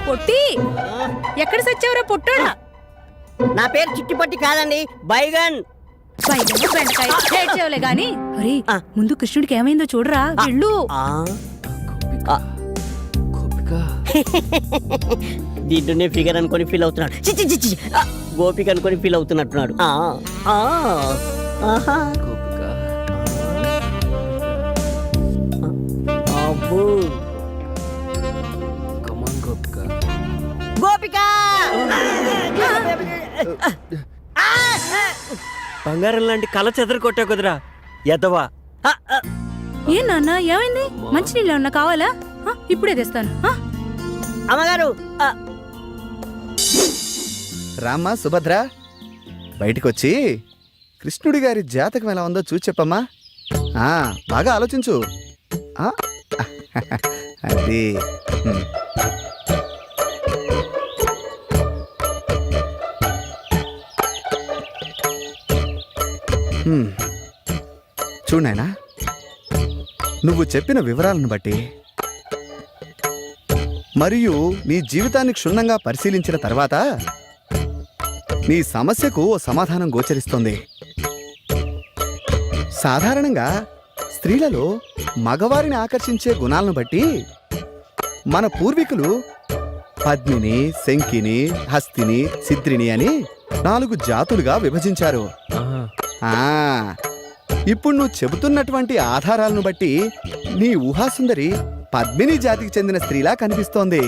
పొట్టి ఎక్కడ సచ్చావురా పొట్టోడా? నా పేరు చిట్టిపట్టి కాదండి, బైగన్. బెండకాయ గాని ముందు కృష్ణుడికి ఏమైందో చూడరా వెళ్ళు. దీంట్లోనే ఫిగర్ అనుకొని ఫీల్ అవుతున్నాడు. గోపిక అనుకొని ఫీల్ అవుతున్నట్టున్నాడు. గోపిక బంగారం లాంటి కళ చెదరు కొట్టావు కుదరా ఎదవా. ఏ నాన్న ఏమైంది? మంచినీళ్ళు ఏమన్నా కావాలా? ఇప్పుడే తెస్తాను. అమ్మగారు రామ్మా సుభద్ర, బయటికొచ్చి కృష్ణుడి గారి జాతకం ఎలా ఉందో చూసి చెప్పమ్మా. బాగా ఆలోచించు. అది చూడాయనా, నువ్వు చెప్పిన వివరాలను బట్టి మరియు నీ జీవితాన్ని క్షుణ్ణంగా పరిశీలించిన తర్వాత నీ సమస్యకు ఓ సమాధానం గోచరిస్తోంది. సాధారణంగా స్త్రీలలో మగవారిని ఆకర్షించే గుణాలను బట్టి మన పూర్వీకులు పద్మిని, శంకిని, హస్తిని, సిద్రిని అని 4 జాతులుగా విభజించారు. ఇప్పుడు నువ్వు చెబుతున్నటువంటి ఆధారాలను బట్టి నీ ఊహాసుందరి పద్మిని జాతికి చెందిన స్త్రీలా కనిపిస్తోంది.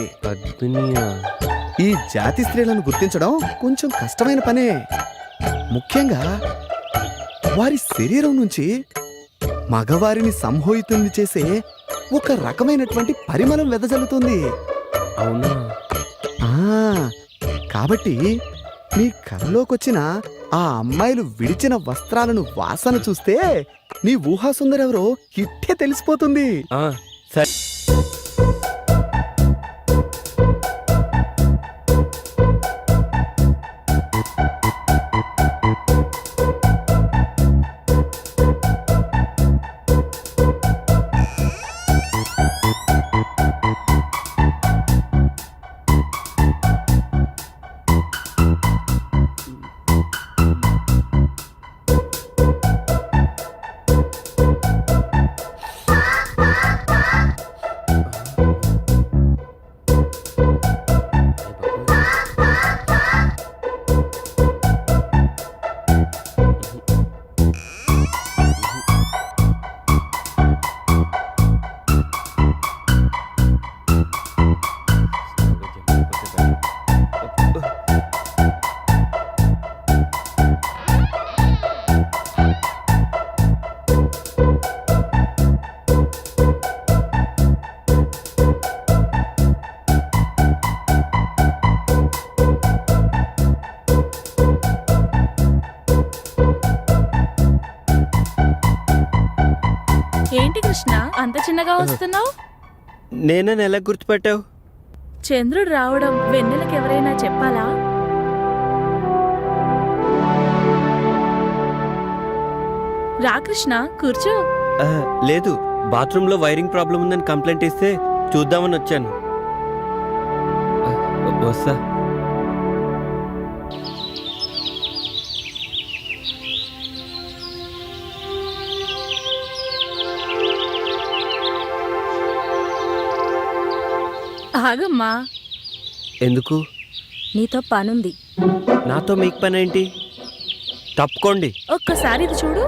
ఈ జాతి స్త్రీలను గుర్తించడం కొంచెం కష్టమైన పనే. ముఖ్యంగా వారి శరీరం నుంచి మగవారిని సంమోహితుల్ని చేసే ఒక రకమైనటువంటి పరిమళం వెదజల్లుతుంది. అవునా? కాబట్టి నీ కళ్ళలోకొచ్చిన ఆ అమ్మాయిలు విడిచిన వస్త్రాలను వాసన చూస్తే నీ ఊహాసుందరెవరో ఇట్టే తెలిసిపోతుంది. సరే. ఏంటి కృష్ణ అంత చిన్నగా వస్తున్నావు? నేనే ఎలా గుర్తుపెట్టావు? చంద్రుడు రావడం వెన్నెలకు ఎవరైనా చెప్పాలా? రా కృష్ణ కూర్చో. లేదు, బాత్రూంలో వైరింగ్ ప్రాబ్లం ఉందని కంప్లైంట్ ఇస్తే చూద్దామని వచ్చాను. వస్తా. ఆగమ్మా. ఎందుకు? నీతో పనుంది. నాతో మీకు పని ఏంటి? తప్పుకోండి. ఒక్కసారి ఇది చూడు.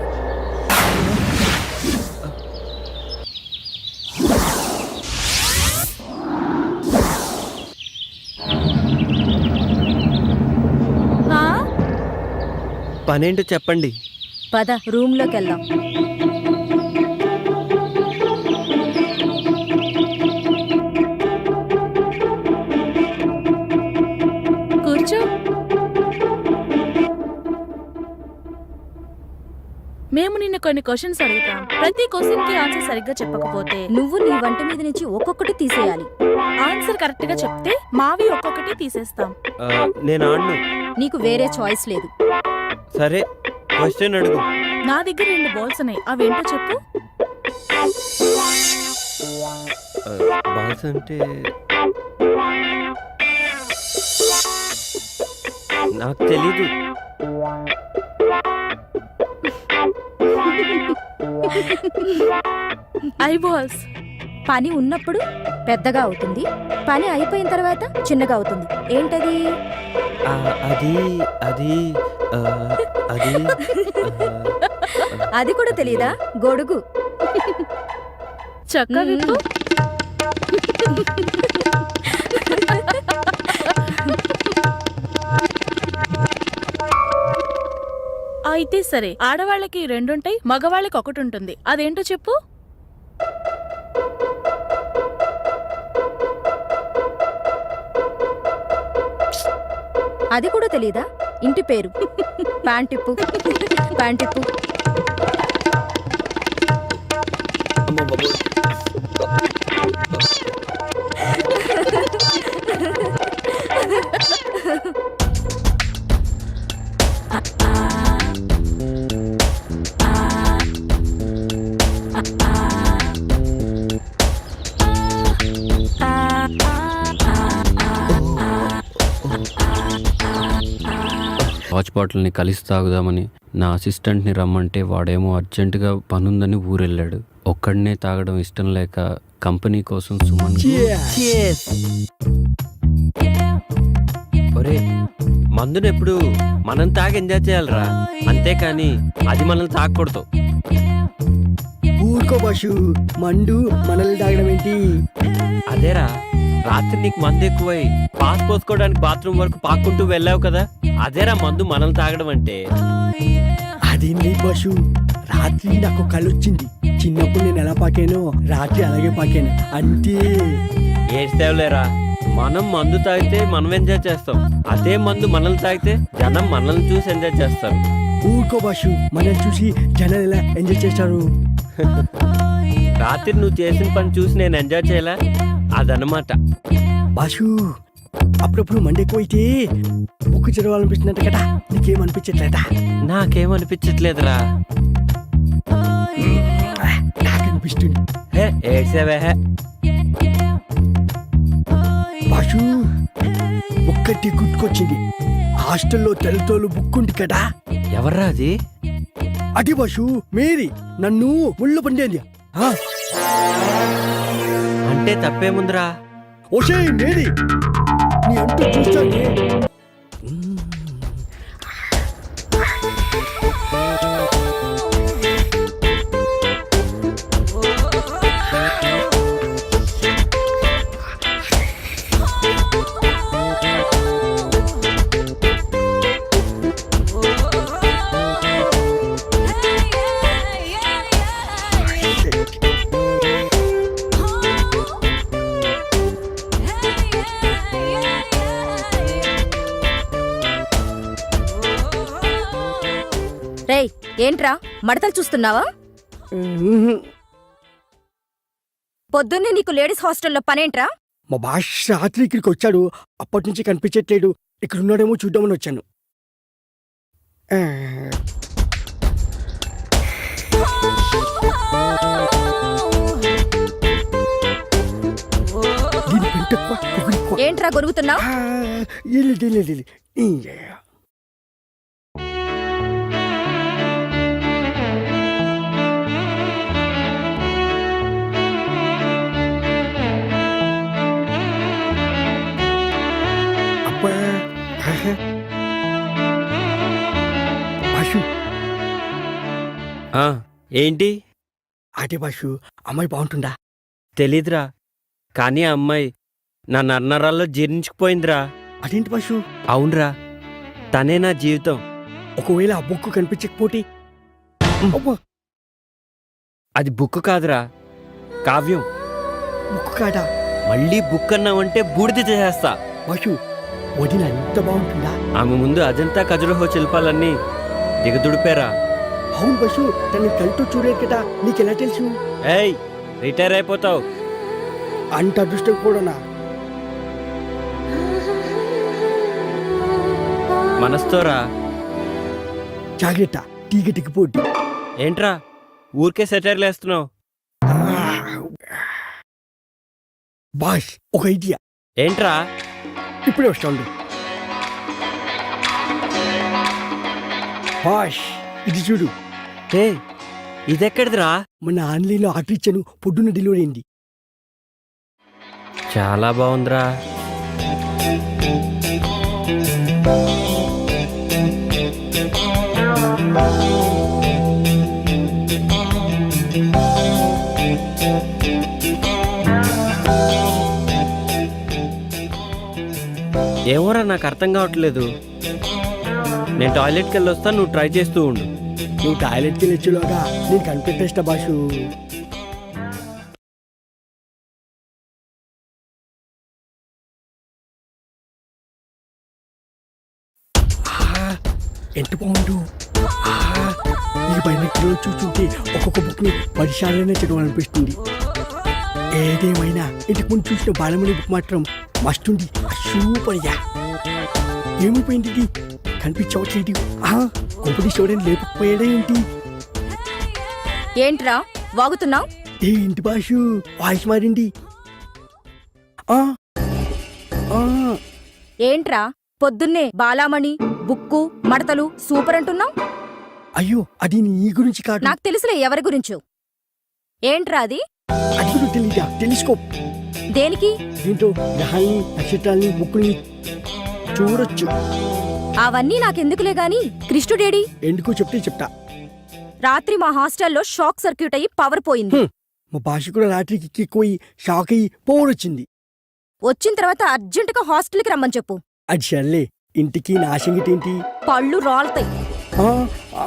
పనేంటో చెప్పండి. పద రూమ్లోకి వెళ్దాం. కూర్చో. మేము నిన్న కొన్ని క్వశ్చన్స్ అడుగుతాం. ప్రతి క్వశ్చన్ కి ఆన్సర్ సరిగ్గా చెప్పకపోతే నువ్వు నీ వంట మీద నుంచి ఒక్కొక్కటి తీసేయాలి. ఆన్సర్ కరెక్ట్ గా చెప్తే మావి ఒక్కొక్కటి తీసేస్తాం. నేను ఆడను. నీకు వేరే చాయిస్ లేదు. సరే, క్వశ్చన్ అడుగు. నా దగ్గర 2 బాల్స్ ఉన్నాయి, అవేంటో చెప్పు. బాల్స్ అంటే నాకు తెలీదు. ఐబాల్స్. పని ఉన్నప్పుడు పెద్దగా అవుతుంది, పని అయిపోయిన తర్వాత చిన్నగా అవుతుంది. ఏంటది? ఆ, అది అది ఆ, అది అది కూడా తెలియదా? గొడుగు. చక్క విప్పు. అయితే సరే, ఆడవాళ్ళకి 2 ఉంటాయి, మగవాళ్ళకి 1 ఉంటుంది. అదేంటో చెప్పు. అది కూడా తెలియదా? ఇంటి పేరు. ప్యాంటిప్పు. ప్యాంటిప్పు. అమ్మ బాబోయ్. వాచ్ బాటిల్ని కలిసి తాగుదామని నా అసిస్టెంట్ని రమ్మంటే వాడేమో అర్జెంటుగా పనుందని ఊరెళ్ళాడు. ఒక్కడనే తాగడం ఇష్టం లేక కంపెనీ కోసం సుమన్. ఒరే, మందునెప్పుడు మనం తాగి ఎంజాయ్ చేయాలరా, అంతేకాని అది మనల్ని తాగకూడదు. ఊరుకో బాషు, మండు మనల్ని తాగడం ఏంటి? అదేరా, రాత్రి నీకు మందు ఎక్కువై పాస్ పోసుకోవడానికి బాత్రూమ్ వరకు పాక్కుంటూ వెళ్ళావు కదా, అదేరా మందు మనల్ని తాగడం అంటే. అదేం లేదు బాషు, రాత్రి నాకు కలొచ్చింది. చిన్నప్పుడు నేను ఎలా పాకానో రాత్రి అలాగే పాకాను అంతే. ఏడ్చేవలేరా, మనం మందు తాగితే మనం ఎంజాయ్ చేస్తాం, అదే మందు మనల్ని తాగితే జనం మనల్ని చూసి ఎంజాయ్ చేస్తారు. ఊరుకో బాషు, మనల్ని చూసి జనాలు ఎలా ఎంజాయ్ చేస్తారు? రాత్రి నువ్వు చేసిన పని చూసి నేను ఎంజాయ్ చేయలే, అదనమాట. బాషు, అప్పుడప్పుడు మండి ఎక్కువైతే బుక్ చదవాలనిపిస్తున్నట్టు కదా, నీకేమనిపించట్లేదా? నాకేమనిపించట్లేదురా. నాకు అనిపిస్తుంది. హే ఏడ్సేవే. బాషు, ఒక్కటి గుర్తుకొచ్చింది. హాస్టల్లో తెల్లతోలు బుక్ ఉంది కదా, ఎవర్రా అది? అడి బాషు, మేరీ నన్ను ముళ్ళు పండేది. అంటే తప్పేముందిరా? ఓషే మేరీ, నీ అంటూ చూస్తానే. రేయ్, ఏంట్రా మడతలు చూస్తున్నావా? పొద్దున్నే నీకు లేడీస్ హాస్టల్లో పనేంట్రా? మా బాష్ రాత్రి ఇక్కడికి వచ్చాడు, అప్పటి నుంచి కనిపించట్లేడు. ఇక్కడ ఉన్నాడేమో చూద్దామని వచ్చాను. దీని పెంట ఎక్కువ, పొగరు ఎక్కువ. ఏంట్రా గొరుగుతున్నావు? ఇల్లు. బాషు, ఏంటి? ఆటే బాషు, అమ్మాయి బాగుంటుందా? తెలీదురా, కానీ ఆ అమ్మాయి నా నర్నరాల్లో జీర్ణించుకుపోయిందిరా. అదేంటి బాషు? అవునరా, తనే నా జీవితం. ఒకవేళ ఆ బుక్ కనిపించకపోతే? అబ్బా, అది బుక్ కాదురా, కావ్యం. బుక్ కాదా? మళ్ళీ బుక్ అన్నావంటే బూడిద చేసేస్తా. బాషు, వదిన ఎంత బాగుంటుందా? ఆమె ముందు అజంతా ఖజురహో శిల్పాలన్నీ దిగదుడిపారా. అవును బాషు, తనని కళ్ళతో చూడలేదు కదా, నీకెలా తెలుసు? ఏయ్, రిటైర్ అయిపోతావు. అంత అదృష్టం కూడానా? మనస్తోరా. జాగ్రత్త, టీగటికి పోటీ. ఏంట్రా ఊరికే సెటైర్లు వేస్తున్నావు? బాష్, ఒక ఐడియా. ఏంట్రా? ఇప్పుడే వస్తాండు. బాష్ ఇది చూడు, ఏ ఇదెక్కడిదిరా? మన ఆన్లైన్లో ఆర్డర్ ఇచ్చాను, పొద్దున్న డెలివరీ అయింది. చాలా బాగుందిరా. ఏమోరా నాకు అర్థం కావట్లేదు. నేను టాయిలెట్కి వెళ్ళి వస్తాను, నువ్వు ట్రై చేస్తూ ఉండు. నువ్వు టాయిలెట్కి వెళ్ళొచ్చులోగా నేను కనిపెట్టేస్తా బాషు. ఎంత బాగుండు. ఈ బైనెట్లో చూస్తుంటే ఒక్కొక్క బుక్ని 10 సార్లైనా చదవాలనిపిస్తుంది. ఏదేమైనా ఇంటికి ముందు చూసిన బాలమణి బుక్ మాత్రం మస్తుంది. సూపర్గా ఏమైపోయింది ఇది? కనిపించవట్లేదు. కొంపటి చూడని లేకపోయాడా ఏంటి? ఏంట్రా వాగుతున్నావు? ఏంటి బాషు వాయిస్ మారింది? ఆ, ఆ, ఏంట్రా పొద్దున్నే బాలామణి బుక్కు మడతలు సూపర్ అంటున్నావు? అయ్యో అది నీ గురించి కాదు. నాకు తెలుసులే ఎవరి గురించో. ఏంట్రా అది? అది కూడా తెలీదా? టెలిస్కోప్. దేనికి? దీంతో గ్రహాల్ని నక్షత్రాల్ని బుక్కుల్ని చూడొచ్చు. అవన్నీ నాకెందుకులే గాని కృష్ణుడేడి? ఎందుకో చెప్తే చెప్తా. రాత్రి మా హాస్టల్లో షాక్ సర్క్యూట్ అయ్యి పవర్ పోయింది. మా భాష కూడా రాత్రికి ఎక్కిపోయి షాక్ అయ్యి పవర్ వచ్చింది. వచ్చిన తర్వాత అర్జెంటుగా హాస్టల్కి రమ్మని చెప్పు. అది సర్లే, ఇంటికి నా సంగతి ఏంటి? పళ్ళు రాలుతాయి. ఆ, ఆ,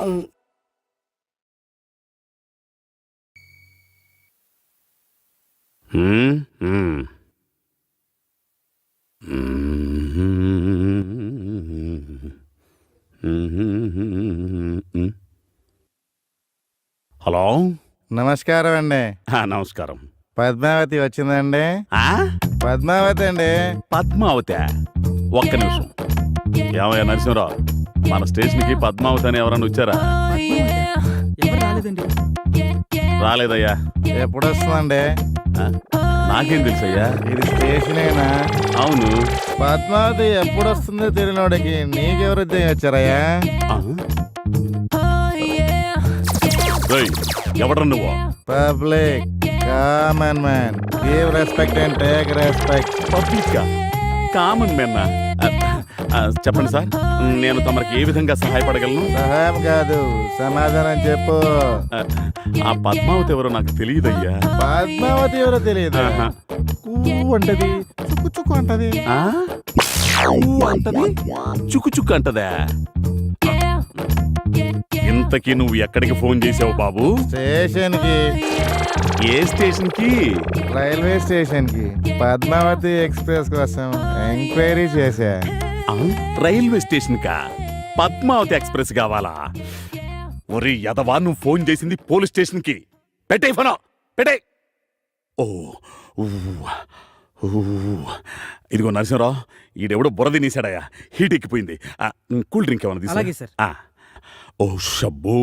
హలో, నమస్కారం అండి. నమస్కారం. పద్మావతి వచ్చిందండి? ఆ? పద్మావతి అండి. పద్మావతి, ఒక్క నిమిషం. ఏమయ్యా నరసింహరావు, మన స్టేషన్కి పద్మావతి అని ఎవరన్నా వచ్చారా? రాలేదయ్యా. ఎప్పుడు వస్తుందండి? ఆ? నాకేం తెలుసయ్యా? ఇది స్టేషనేనా? అవును. పద్మావతి ఎప్పుడు వస్తుందో తెలియనోడికి నీకెవరు వచ్చారయ్యా? ఆ? ఏయ్, ఎవడ్రా నువ్వు? Public common man, give respect and take respect. Public common మెన్న. చెప్పండి సార్, నేను తమరికి ఏ విధంగా సహాయపడగలను? సహాయం కాదు, సమాధానం చెప్పు. ఆ పద్మావతి ఎవరో నాకు తెలియదయ్యా. పద్మావతి ఎవరో తెలియదు. ఆహా. అంటది, చుక్కు చుక్కు అంటది. ఆ? ఊ అంటది, చుక్కు చుక్కు అంటదా? ఇంతకీ నువ్వు ఎక్కడికి ఫోన్ చేసావు బాబు? స్టేషన్ కి. ఏ స్టేషన్ కి? రైల్వే స్టేషన్ కి పద్మావతి ఎక్స్ప్రెస్ కోసం ఎంక్వైరీ చేశా. ఆ? రైల్వే స్టేషన్ కా? పద్మావతి ఎక్స్ప్రెస్ కావాలా? ఒరి యదవా, నువ్వు ఫోన్ చేసింది పోలీస్ స్టేషన్ కి. పెట్టే ఫోన్, పెట్టే. ఓ ఊ, ఊ. ఇదిగో నరసింహరావు, ఈడెవడో బురద నీసాడయ్యా, హీట్ ఎక్కిపోయింది. కూల్ డ్రింక్ ఏమన్నా తీసుకురా. ఓ షబ్బో.